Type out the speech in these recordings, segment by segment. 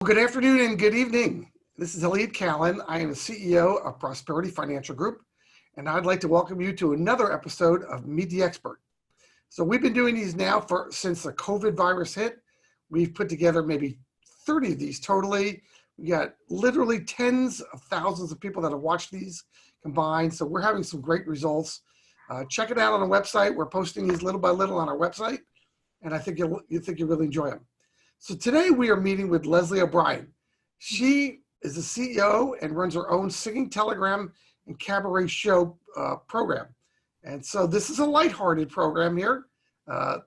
Good afternoon and good evening. This is Elliot Kallen. I am the CEO of Prosperity Financial Group, and I'd like to welcome you to another episode of Meet the Expert. So we've been doing these now since the COVID virus hit. We've put together maybe 30 of these totally. We got literally tens of thousands of people that have watched these combined. So we're having some great results. Check it out on the website. We're posting these little by little on our website, and I think you'll really enjoy them. So today we are meeting with Leslie O'Brien. She is the CEO and runs her own singing telegram and cabaret show program. And so this is a lighthearted program here. We're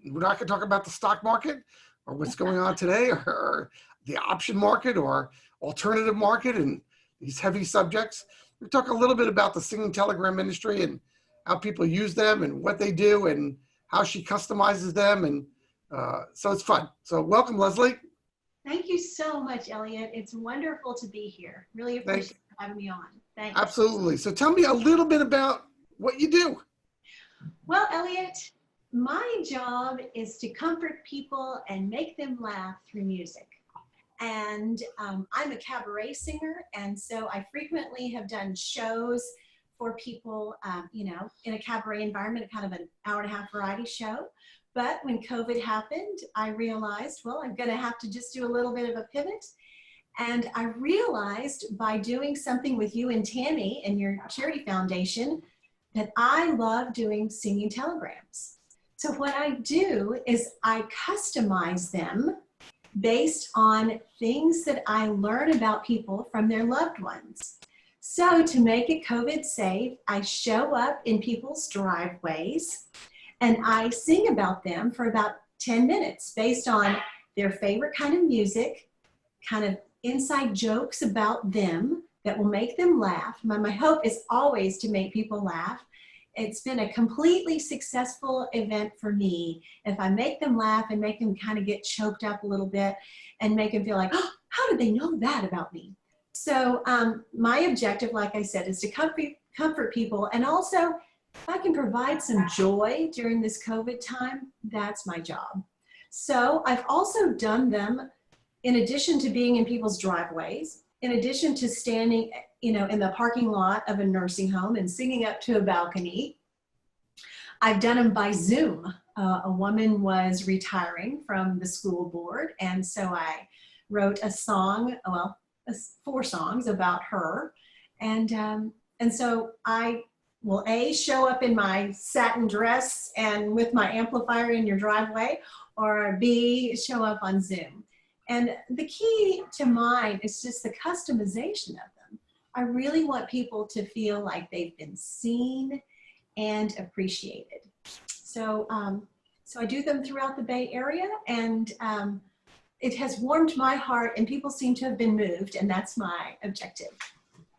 not going to talk about the stock market or what's going on today or the option market or alternative market and these heavy subjects. We talk a little bit about the singing telegram industry and how people use them and what they do and how she customizes them. And so it's fun. So welcome, Leslie. Thank you so much, Elliot. It's wonderful to be here. Really appreciate having me on. Thanks. Absolutely. So tell me a little bit about what you do. Well, Elliot, my job is to comfort people and make them laugh through music. And I'm a cabaret singer, and so I frequently have done shows for people, in a cabaret environment, kind of an hour-and-a-half variety show. But when COVID happened, I realized, well, I'm going to have to just do a little bit of a pivot. And I realized by doing something with you and Tammy and your charity foundation that I love doing singing telegrams. So what I do is I customize them based on things that I learn about people from their loved ones. So to make it COVID safe, I show up in people's driveways and I sing about them for about 10 minutes based on their favorite kind of music, kind of inside jokes about them that will make them laugh. My hope is always to make people laugh. It's been a completely successful event for me. If I make them laugh and make them kind of get choked up a little bit and make them feel like, oh, how did they know that about me? So my objective, like I said, is to comfort people, and also if I can provide some joy during this COVID time, that's my job. So I've also done them in addition to being in people's driveways, in addition to standing, in the parking lot of a nursing home and singing up to a balcony. I've done them by Zoom. A woman was retiring from the school board, and so I wrote a song, 4 songs about her. And so I will A, show up in my satin dress and with my amplifier in your driveway, or B, show up on Zoom. And the key to mine is just the customization of them. I really want people to feel like they've been seen and appreciated. So, so I do them throughout the Bay Area, and it has warmed my heart, and people seem to have been moved, and that's my objective.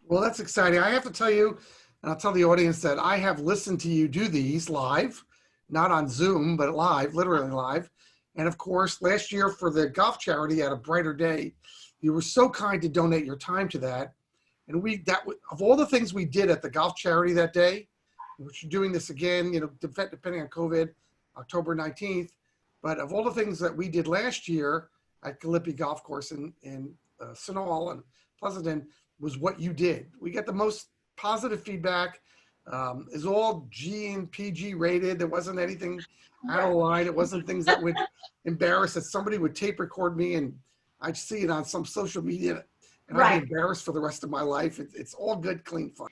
Well, that's exciting. I have to tell you, and I'll tell the audience that I have listened to you do these live, not on Zoom, but live, literally live. And of course, last year for the golf charity at A Brighter Day, you were so kind to donate your time to that. And of all the things we did at the golf charity that day, which we're doing this again, depending on COVID, October 19th. But of all the things that we did last year at Gallipoli Golf Course in Sunol and Pleasanton was what you did. We got the most positive feedback. Is all G and PG rated. There wasn't anything out of line. It wasn't things that would embarrass, that somebody would tape record me and I'd see it on some social media and I'd be embarrassed for the rest of my life. It's all good, clean fun.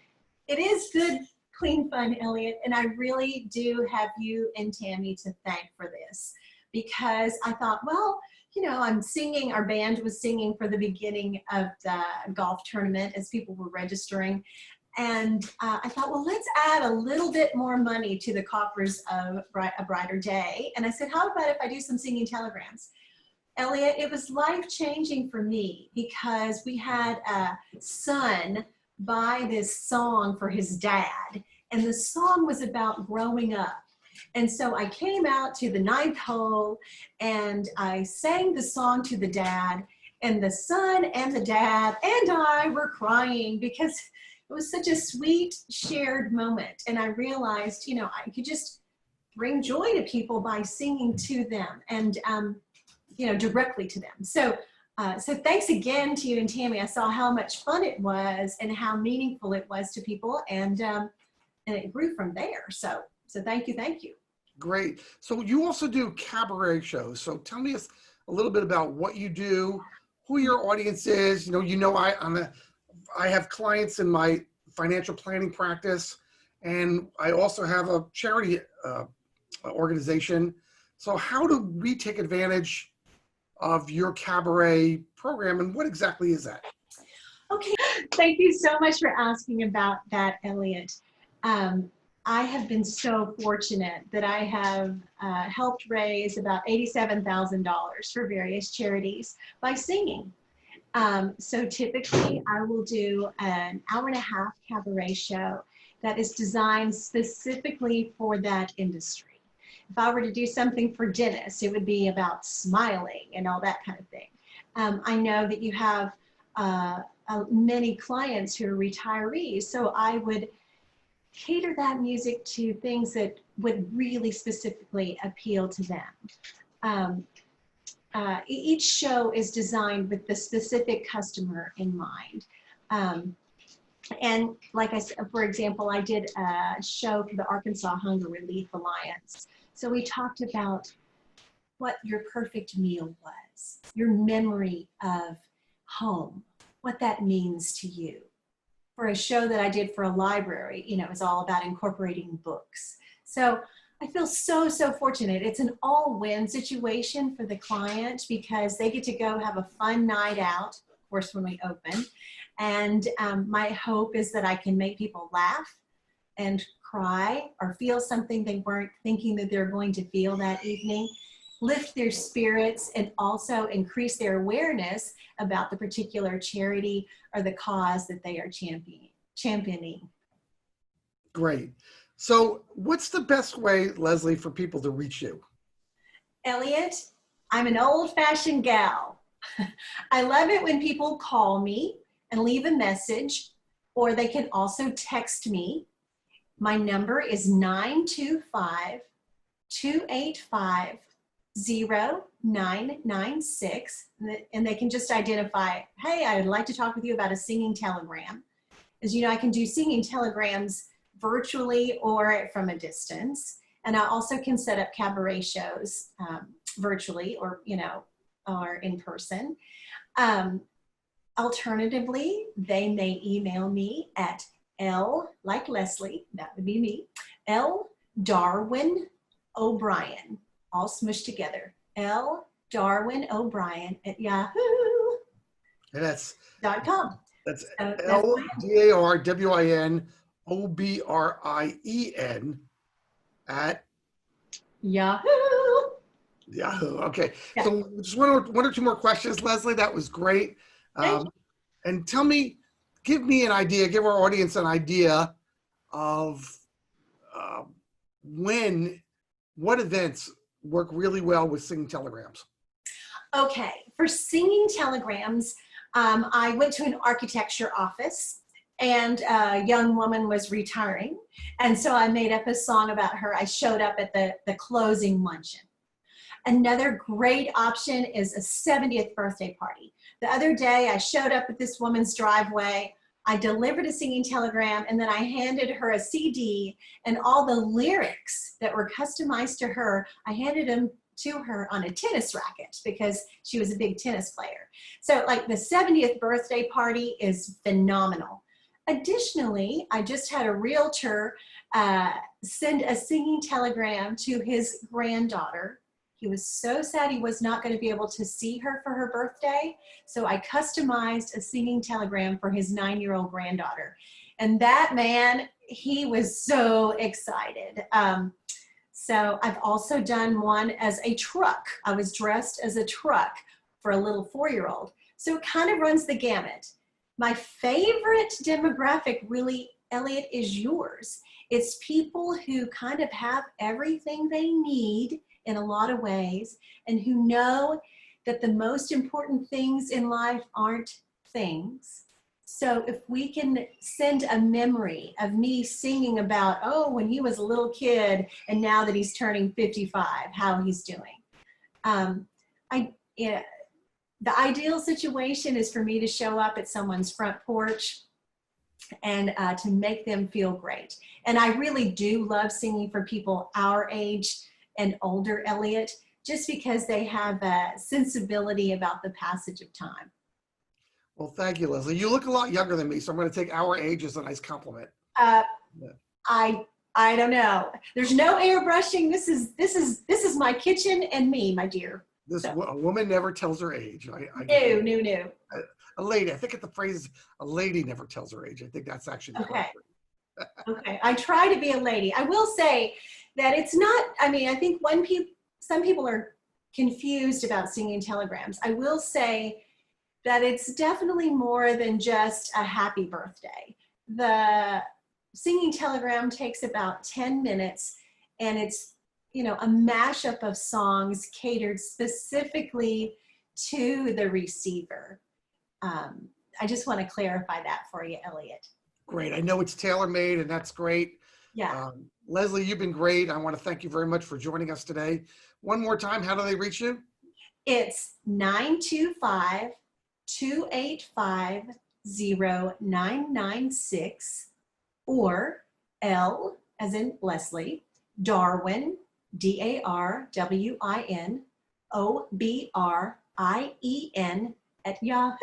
It is good, clean fun, Elliot. And I really do have you and Tammy to thank for this, because I thought, well, I'm singing, our band was singing for the beginning of the golf tournament as people were registering. And I thought, well, let's add a little bit more money to the coffers of A Brighter Day. And I said, how about if I do some singing telegrams? Elliot, it was life-changing for me because we had a son buy this song for his dad. And the song was about growing up. And so I came out to the 9th hole and I sang the song to the dad, and the son and the dad and I were crying because it was such a sweet shared moment. And I realized, I could just bring joy to people by singing to them and, directly to them. So So thanks again to you and Tammy. I saw how much fun it was and how meaningful it was to people, and it grew from there. So thank you, thank you. Great. So you also do cabaret shows. So tell me a little bit about what you do, who your audience is. I have clients in my financial planning practice, and I also have a charity organization. So how do we take advantage of your cabaret program, and what exactly is that? Okay, thank you so much for asking about that, Elliot. I have been so fortunate that I have helped raise about $87,000 for various charities by singing. So typically I will do an hour-and-a-half cabaret show that is designed specifically for that industry. If I were to do something for dentists, it would be about smiling and all that kind of thing. I know that you have many clients who are retirees, so I would cater that music to things that would really specifically appeal to them. Each show is designed with the specific customer in mind. And like I said, for example, I did a show for the Arkansas Hunger Relief Alliance. So we talked about what your perfect meal was, your memory of home, what that means to you. For a show that I did for a library, it was all about incorporating books. So I feel so, so fortunate. It's an all-win situation for the client because they get to go have a fun night out, of course, when we open. And my hope is that I can make people laugh and cry or feel something they weren't thinking that they're going to feel that evening, lift their spirits, and also increase their awareness about the particular charity or the cause that they are championing. Great. So what's the best way, Leslie, for people to reach you? Elliot, I'm an old-fashioned gal. I love it when people call me and leave a message, or they can also text me. My number is 925-285-0996, and they can just identify, hey, I would like to talk with you about a singing telegram. As you know, I can do singing telegrams virtually or from a distance, and I also can set up cabaret shows virtually or in person. Alternatively, they may email me at L, like Leslie, that would be me, L Darwin O'Brien, all smushed together, L Darwin O'Brien at yahoo.com. And that's LDARWINOBRIEN at Yahoo. Yahoo. Okay. Yeah. So just one or two more questions, Leslie. That was great. And give me an idea, give our audience an idea of what events work really well with singing telegrams. Okay, for singing telegrams, I went to an architecture office, and a young woman was retiring, and so I made up a song about her. I showed up at the closing luncheon. Another great option is a 70th birthday party. The other day, I showed up at this woman's driveway. I delivered a singing telegram, and then I handed her a CD, and all the lyrics that were customized to her, I handed them to her on a tennis racket because she was a big tennis player. So like the 70th birthday party is phenomenal. Additionally, I just had a realtor send a singing telegram to his granddaughter. He was so sad he was not going to be able to see her for her birthday. So I customized a singing telegram for his 9-year-old granddaughter. And that man, he was so excited. So I've also done one as a truck. I was dressed as a truck for a little 4-year-old. So it kind of runs the gamut. My favorite demographic really, Elliot, is yours. It's people who kind of have everything they need in a lot of ways, and who know that the most important things in life aren't things. So if we can send a memory of me singing about, oh, when he was a little kid and now that he's turning 55, how he's doing. The ideal situation is for me to show up at someone's front porch and to make them feel great. And I really do love singing for people our age and older, Elliot, just because they have a sensibility about the passage of time. Well, thank you, Leslie. You look a lot younger than me, so I'm going to take our age as a nice compliment. Uh, Yeah. I don't know. There's no airbrushing. This is my kitchen and me, my dear. A woman never tells her age. No. A lady. I think the phrase "a lady never tells her age." I think that's actually Okay. correct. Okay. I try to be a lady. I will say that it's not. I mean, I think some people are confused about singing telegrams. I will say that it's definitely more than just a happy birthday. The singing telegram takes about 10 minutes, and it's, a mashup of songs catered specifically to the receiver. I just want to clarify that for you, Elliot. Great. I know it's tailor-made, and that's great. Yeah. Leslie, you've been great. I want to thank you very much for joining us today. One more time, how do they reach you? It's 925-285-0996 or L as in Leslie, Darwin, DARWIN, OBRIEN at Yahoo.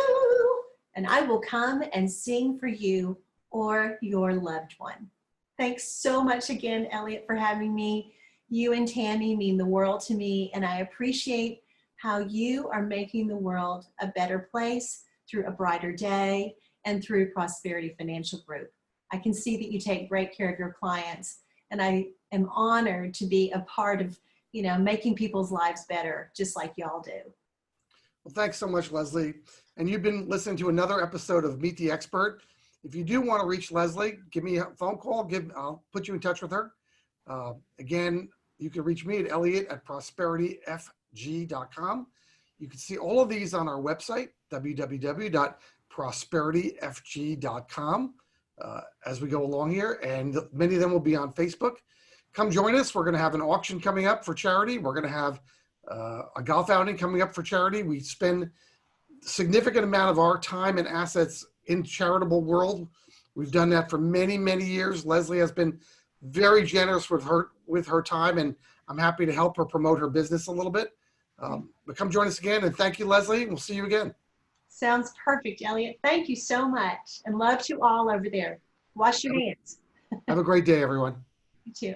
And I will come and sing for you or your loved one. Thanks so much again, Elliot, for having me. You and Tammy mean the world to me, and I appreciate how you are making the world a better place through A Brighter Day and through Prosperity Financial Group. I can see that you take great care of your clients, and I am honored to be a part of, making people's lives better, just like y'all do. Well, thanks so much, Leslie. And you've been listening to another episode of Meet the Expert. If you do want to reach Leslie, give me a phone call. I'll put you in touch with her. Again, you can reach me at elliot@prosperityfg.com. You can see all of these on our website, www.prosperityfg.com, as we go along here. And many of them will be on Facebook. Come join us. We're going to have an auction coming up for charity. We're going to have a golf outing coming up for charity. We spend a significant amount of our time and assets in charitable world. We've done that for many, many years. Leslie has been very generous with her time, and I'm happy to help her promote her business a little bit. But come join us again, and thank you, Leslie. We'll see you again. Sounds perfect, Elliot. Thank you so much, and love to all over there. Wash your hands. Have a great day, everyone. You too.